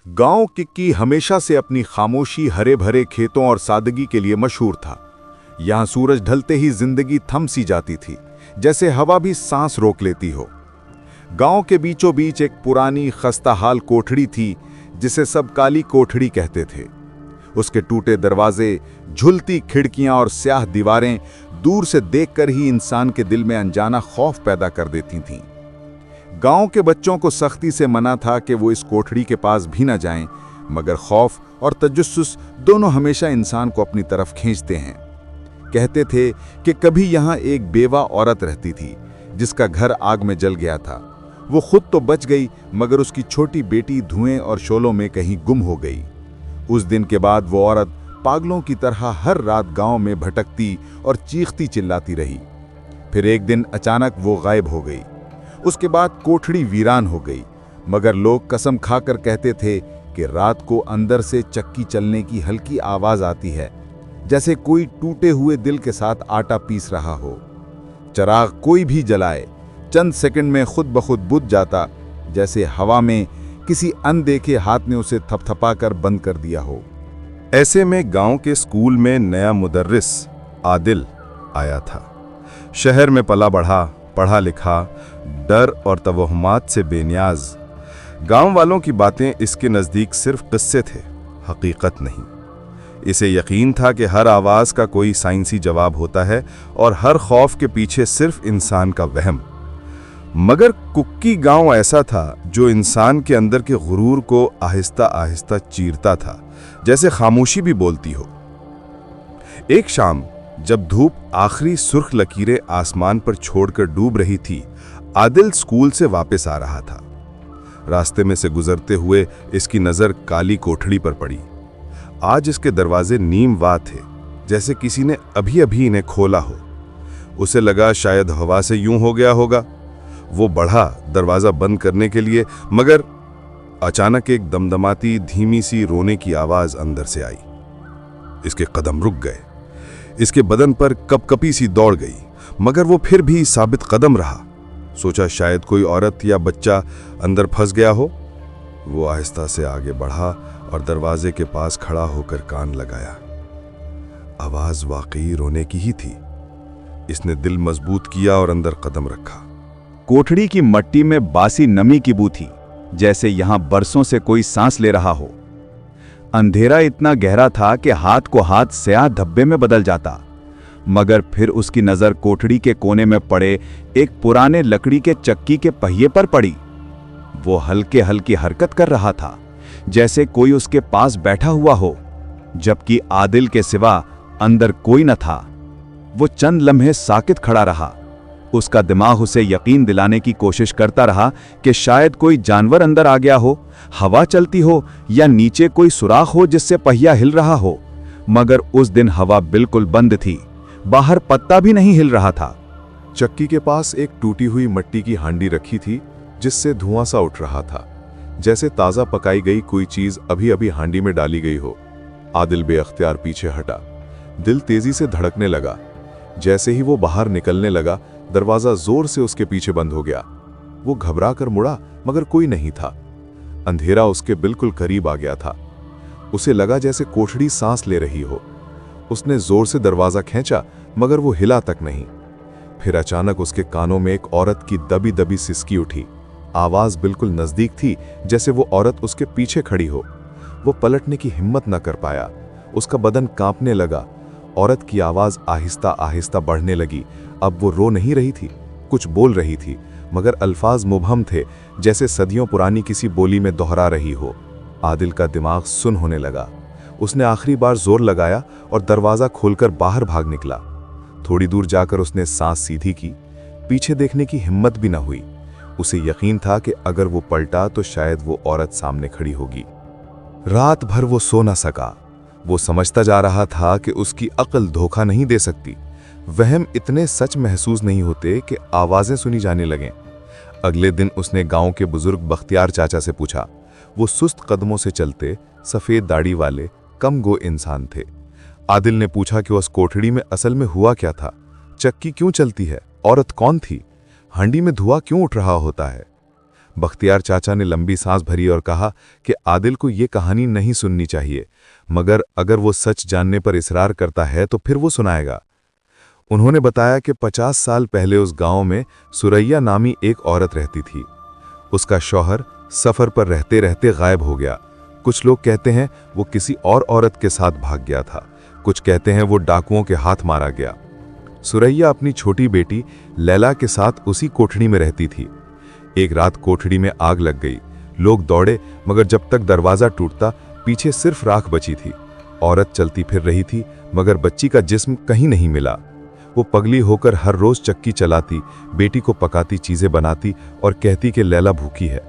गांव किक्की हमेशा से अपनी खामोशी, हरे भरे खेतों और सादगी के लिए मशहूर था। यहां सूरज ढलते ही जिंदगी थम सी जाती थी, जैसे हवा भी सांस रोक लेती हो। गांव के बीचों बीच एक पुरानी खस्ताहाल कोठड़ी थी, जिसे सब काली कोठड़ी कहते थे। उसके टूटे दरवाजे, झुलती खिड़कियां और स्याह दीवारें दूर से देखकर ही इंसान के दिल में अनजाना खौफ पैदा कर देती थीं। गांव के बच्चों को सख्ती से मना था कि वो इस कोठड़ी के पास भी न जाएं, मगर खौफ और तजस्सुस दोनों हमेशा इंसान को अपनी तरफ खींचते हैं। कहते थे कि कभी यहाँ एक बेवा औरत रहती थी, जिसका घर आग में जल गया था। वो खुद तो बच गई, मगर उसकी छोटी बेटी धुएं और शोलों में कहीं गुम हो गई। उस दिन के बाद वो औरत पागलों की तरह हर रात गांव में भटकती और चीखती चिल्लाती रही। फिर एक दिन अचानक वो गायब हो गई। उसके बाद कोठड़ी वीरान हो गई, मगर लोग कसम खाकर कहते थे कि रात को अंदर से चक्की चलने की हल्की आवाज आती है, जैसे कोई टूटे हुए दिल के साथ आटा पीस रहा हो। चिराग कोई भी जलाए, चंद सेकंड में खुद ब खुद बुझ जाता, जैसे हवा में किसी अनदेखे हाथ ने उसे थपथपाकर बंद कर दिया हो। ऐसे में गांव के स्कूल में नया मुदर्रिस आदिल आया था। शहर में पला बढ़ा, पढ़ा लिखा, डर और तवहमात से बेनियाज। गांव वालों की बातें इसके नज़दीक सिर्फ किस्से थे, हकीकत नहीं। इसे यकीन था कि हर आवाज़ का कोई साइंसी जवाब होता है और हर खौफ के पीछे सिर्फ इंसान का वहम। मगर कुक्की गांव ऐसा था जो इंसान के अंदर के गुरूर को आहिस्ता आहिस्ता चीरता था, जैसे खामोशी भी बोलती हो। एक शाम जब धूप आखिरी सुर्ख लकीरें आसमान पर छोड़कर डूब रही थी, आदिल स्कूल से वापस आ रहा था। रास्ते में से गुजरते हुए इसकी नज़र काली कोठड़ी पर पड़ी। आज इसके दरवाजे नीम वाह थे, जैसे किसी ने अभी अभी इन्हें खोला हो। उसे लगा शायद हवा से यूं हो गया होगा। वो बढ़ा दरवाज़ा बंद करने के लिए, मगर अचानक एक दमदमाती धीमी सी रोने की आवाज़ अंदर से आई। इसके कदम रुक गए। इसके बदन पर कपकपी सी दौड़ गई, मगर वो फिर भी साबित कदम रहा। सोचा शायद कोई औरत या बच्चा अंदर फंस गया हो। वो आहिस्ता से आगे बढ़ा और दरवाजे के पास खड़ा होकर कान लगाया। आवाज़ वाकई रोने की ही थी। इसने दिल मजबूत किया और अंदर कदम रखा। कोठड़ी की मट्टी में बासी नमी की बू थी, जैसे यहां बरसों से कोई सांस ले रहा हो। अंधेरा इतना गहरा था कि हाथ को हाथ स्याह धब्बे में बदल जाता। मगर फिर उसकी नजर कोठड़ी के कोने में पड़े एक पुराने लकड़ी के चक्की के पहिए पर पड़ी। वो हल्के हल्की हरकत कर रहा था, जैसे कोई उसके पास बैठा हुआ हो, जबकि आदिल के सिवा अंदर कोई न था। वो चंद लम्हे साकित खड़ा रहा। उसका दिमाग उसे यकीन दिलाने की कोशिश करता रहा कि शायद कोई जानवर अंदर आ गया हो, हवा चलती हो या नीचे कोई सुराख हो जिससे पहिया हिल रहा हो। मगर उस दिन हवा बिल्कुल बंद थी, बाहर पत्ता भी नहीं हिल रहा था। चक्की के पास एक टूटी हुई मिट्टी की हांडी रखी थी, जिससे धुआं सा उठ रहा था, जैसे ताज़ा पकाई गई कोई चीज़ अभी अभी हांडी में डाली गई हो। आदिल बेअख्तियार पीछे हटा। दिल तेजी से धड़कने लगा। जैसे ही वो बाहर निकलने लगा, दरवाजा जोर से उसके पीछे बंद हो गया। वो घबरा कर मुड़ा, मगर कोई नहीं था। अंधेरा उसके बिल्कुल करीब आ गया था। उसे लगा जैसे कोठड़ी सांस ले रही हो। उसने जोर से दरवाजा खींचा, मगर वो हिला तक नहीं। फिर अचानक उसके कानों में एक औरत की दबी दबी सिसकी उठी। आवाज बिल्कुल नजदीक थी, जैसे वो औरत उसके पीछे खड़ी हो। वो पलटने की हिम्मत न कर पाया। उसका बदन कांपने लगा। औरत की आवाज आहिस्ता आहिस्ता बढ़ने लगी। अब वो रो नहीं रही थी, कुछ बोल रही थी, मगर अल्फाज मुबहम थे, जैसे सदियों पुरानी किसी बोली में दोहरा रही हो। आदिल का दिमाग सुन्न होने लगा। उसने आखिरी बार जोर लगाया और दरवाजा खोलकर बाहर भाग निकला। थोड़ी दूर जाकर उसने सांस सीधी की। पीछे देखने की हिम्मत भी न हुई। उसे यकीन था कि अगर वो पलटा तो शायद वो औरत सामने खड़ी होगी। रात भर वो सो न सका। वो समझता जा रहा था कि उसकी अक्ल धोखा नहीं दे सकती। वहम इतने सच महसूस नहीं होते कि आवाजें सुनी जाने लगें। अगले दिन उसने गांव के बुजुर्ग बख्तियार चाचा से पूछा। वो सुस्त कदमों से चलते, सफेद दाढ़ी वाले, कम गो इंसान थे। आदिल ने पूछा कि उस कोठड़ी में असल में हुआ क्या था, चक्की क्यों चलती है, औरत कौन थी, हांडी में धुआं क्यों उठ रहा होता है। बख्तियार चाचा ने लंबी सांस भरी और कहा कि आदिल को ये कहानी नहीं सुननी चाहिए, मगर अगर वो सच जानने पर इसरार करता है तो फिर वो सुनाएगा। उन्होंने बताया कि 50 साल पहले उस गांव में सुरैया नामी एक औरत रहती थी। उसका शौहर सफर पर रहते रहते गायब हो गया। कुछ लोग कहते हैं वो किसी और औरत के साथ भाग गया था, कुछ कहते हैं वो डाकुओं के हाथ मारा गया। सुरैया अपनी छोटी बेटी लैला के साथ उसी कोठड़ी में रहती थी। एक रात कोठड़ी में आग लग गई। लोग दौड़े, मगर जब तक दरवाजा टूटता पीछे सिर्फ राख बची थी। औरत चलती फिर रही थी, मगर बच्ची का जिस्म कहीं नहीं मिला। वो पगली होकर हर रोज चक्की चलाती, बेटी को पकाती, चीजें बनाती और कहती कि लैला भूखी है।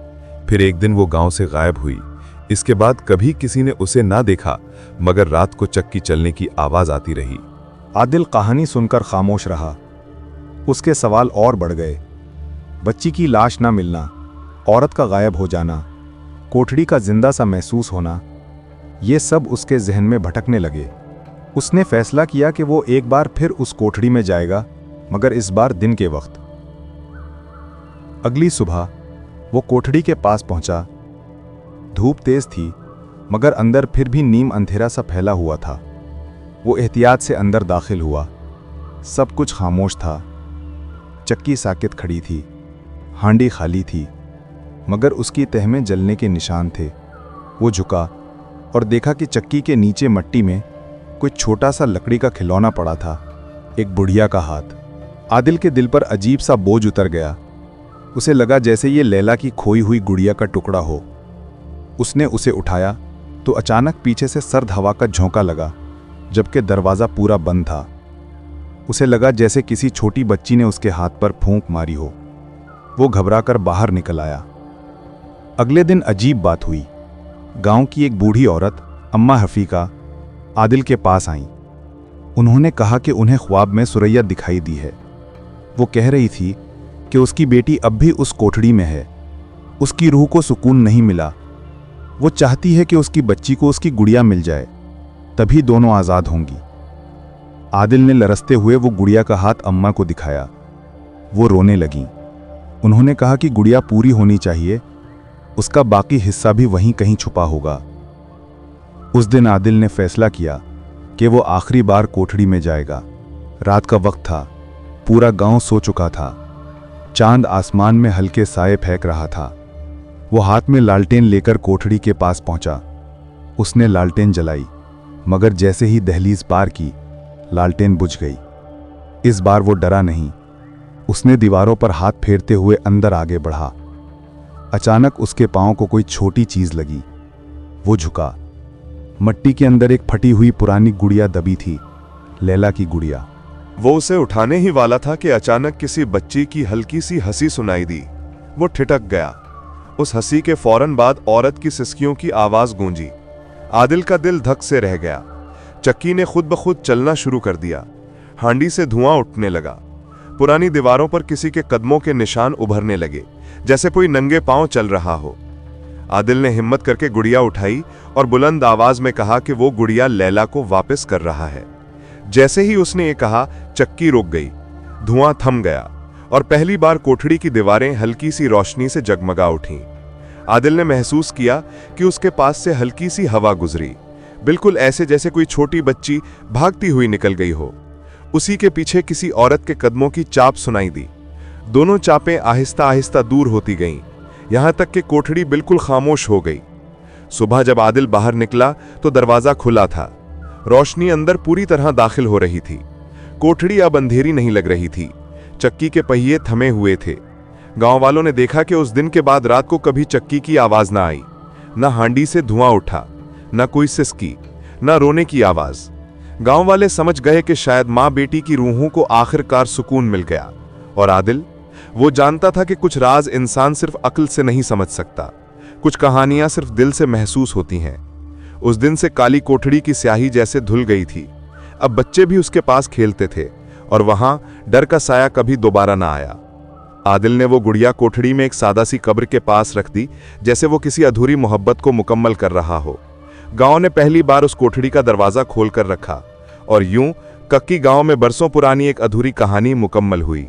फिर एक दिन वो गांव से गायब हुई। इसके बाद कभी किसी ने उसे ना देखा, मगर रात को चक्की चलने की आवाज आती रही। आदिल कहानी सुनकर खामोश रहा। उसके सवाल और बढ़ गए। बच्ची की लाश ना मिलना, औरत का गायब हो जाना, कोठड़ी का जिंदा सा महसूस होना, ये सब उसके जहन में भटकने लगे। उसने फैसला किया कि वो एक बार फिर उस कोठड़ी में जाएगा, मगर इस बार दिन के वक्त। अगली सुबह वो कोठड़ी के पास पहुंचा। धूप तेज थी, मगर अंदर फिर भी नीम अंधेरा सा फैला हुआ था। वो एहतियात से अंदर दाखिल हुआ। सब कुछ खामोश था। चक्की साकित खड़ी थी, हांडी खाली थी, मगर उसकी तह में जलने के निशान थे। वो झुका और देखा कि चक्की के नीचे मिट्टी में कोई छोटा सा लकड़ी का खिलौना पड़ा था, एक बुढ़िया का हाथ। आदिल के दिल पर अजीब सा बोझ उतर गया। उसे लगा जैसे ये लैला की खोई हुई गुड़िया का टुकड़ा हो। उसने उसे उठाया तो अचानक पीछे से सर्द हवा का झोंका लगा, जबकि दरवाज़ा पूरा बंद था। उसे लगा जैसे किसी छोटी बच्ची ने उसके हाथ पर फूंक मारी हो। वो घबराकर बाहर निकल आया। अगले दिन अजीब बात हुई। गांव की एक बूढ़ी औरत अम्मा हफीका आदिल के पास आईं। उन्होंने कहा कि उन्हें ख्वाब में सुरैया दिखाई दी है। वो कह रही थी कि उसकी बेटी अब भी उस कोठड़ी में है। उसकी रूह को सुकून नहीं मिला। वो चाहती है कि उसकी बच्ची को उसकी गुड़िया मिल जाए, तभी दोनों आज़ाद होंगी। आदिल ने लरसते हुए वो गुड़िया का हाथ अम्मा को दिखाया। वो रोने लगीं। उन्होंने कहा कि गुड़िया पूरी होनी चाहिए, उसका बाकी हिस्सा भी वहीं कहीं छुपा होगा। उस दिन आदिल ने फैसला किया कि वो आखिरी बार कोठड़ी में जाएगा। रात का वक्त था, पूरा गांव सो चुका था। चांद आसमान में हल्के साए फेंक रहा था। वो हाथ में लालटेन लेकर कोठड़ी के पास पहुंचा। उसने लालटेन जलाई, मगर जैसे ही दहलीज पार की, लालटेन बुझ गई। इस बार वो डरा नहीं। उसने दीवारों पर हाथ फेरते हुए अंदर आगे बढ़ा। अचानक उसके पांव को कोई छोटी चीज लगी। वो झुका। मिट्टी के अंदर एक फटी हुई पुरानी गुड़िया दबी थी, लैला की गुड़िया। वो उसे उठाने ही वाला था कि अचानक किसी बच्ची की हल्की सी हंसी सुनाई दी। वो ठिठक गया। उस हंसी के फौरन बाद औरत की सिसकियों की आवाज गूंजी। आदिल का दिल धक से रह गया। चक्की ने खुद ब खुद चलना शुरू कर दिया। हांडी से धुआं उठने लगा। पुरानी दीवारों पर किसी के कदमों के निशान उभरने लगे, जैसे कोई नंगे पांव चल रहा हो। आदिल ने हिम्मत करके गुड़िया उठाई और बुलंद आवाज में कहा कि वो गुड़िया लैला को वापस कर रहा है। जैसे ही उसने ये कहा, चक्की रुक गई, धुआं थम गया और पहली बार कोठड़ी की दीवारें हल्की सी रोशनी से जगमगा उठीं। आदिल ने महसूस किया कि उसके पास से हल्की सी हवा गुजरी, बिल्कुल ऐसे जैसे कोई छोटी बच्ची भागती हुई निकल गई हो। उसी के पीछे किसी औरत के कदमों की चाप सुनाई दी। दोनों चापें आहिस्ता आहिस्ता दूर होती गईं, यहां तक कि कोठड़ी बिल्कुल खामोश हो गई। सुबह जब आदिल बाहर निकला तो दरवाजा खुला था। रोशनी अंदर पूरी तरह दाखिल हो रही थी। कोठड़ी अब अंधेरी नहीं लग रही थी। चक्की के पहिए थमे हुए थे। गांव वालों ने देखा कि उस दिन के बाद रात को कभी चक्की की आवाज ना आई, न हांडी से धुआं उठा, न कोई सिसकी, न रोने की आवाज। गांव वाले समझ गए कि शायद मां बेटी की रूहों को आखिरकार सुकून मिल गया। और आदिल, वो जानता था कि कुछ राज इंसान सिर्फ अक्ल से नहीं समझ सकता, कुछ कहानियां सिर्फ दिल से महसूस होती हैं। उस दिन से काली कोठड़ी की स्याही जैसे धुल गई थी। अब बच्चे भी उसके पास खेलते थे और वहां डर का साया कभी दोबारा ना आया। आदिल ने वो गुड़िया कोठड़ी में एक सादा सी कब्र के पास रख दी, जैसे वो किसी अधूरी मोहब्बत को मुकम्मल कर रहा हो। गांव ने पहली बार उस कोठड़ी का दरवाजा खोलकर रखा और यूं कक्की गांव में बरसों पुरानी एक अधूरी कहानी मुकम्मल हुई।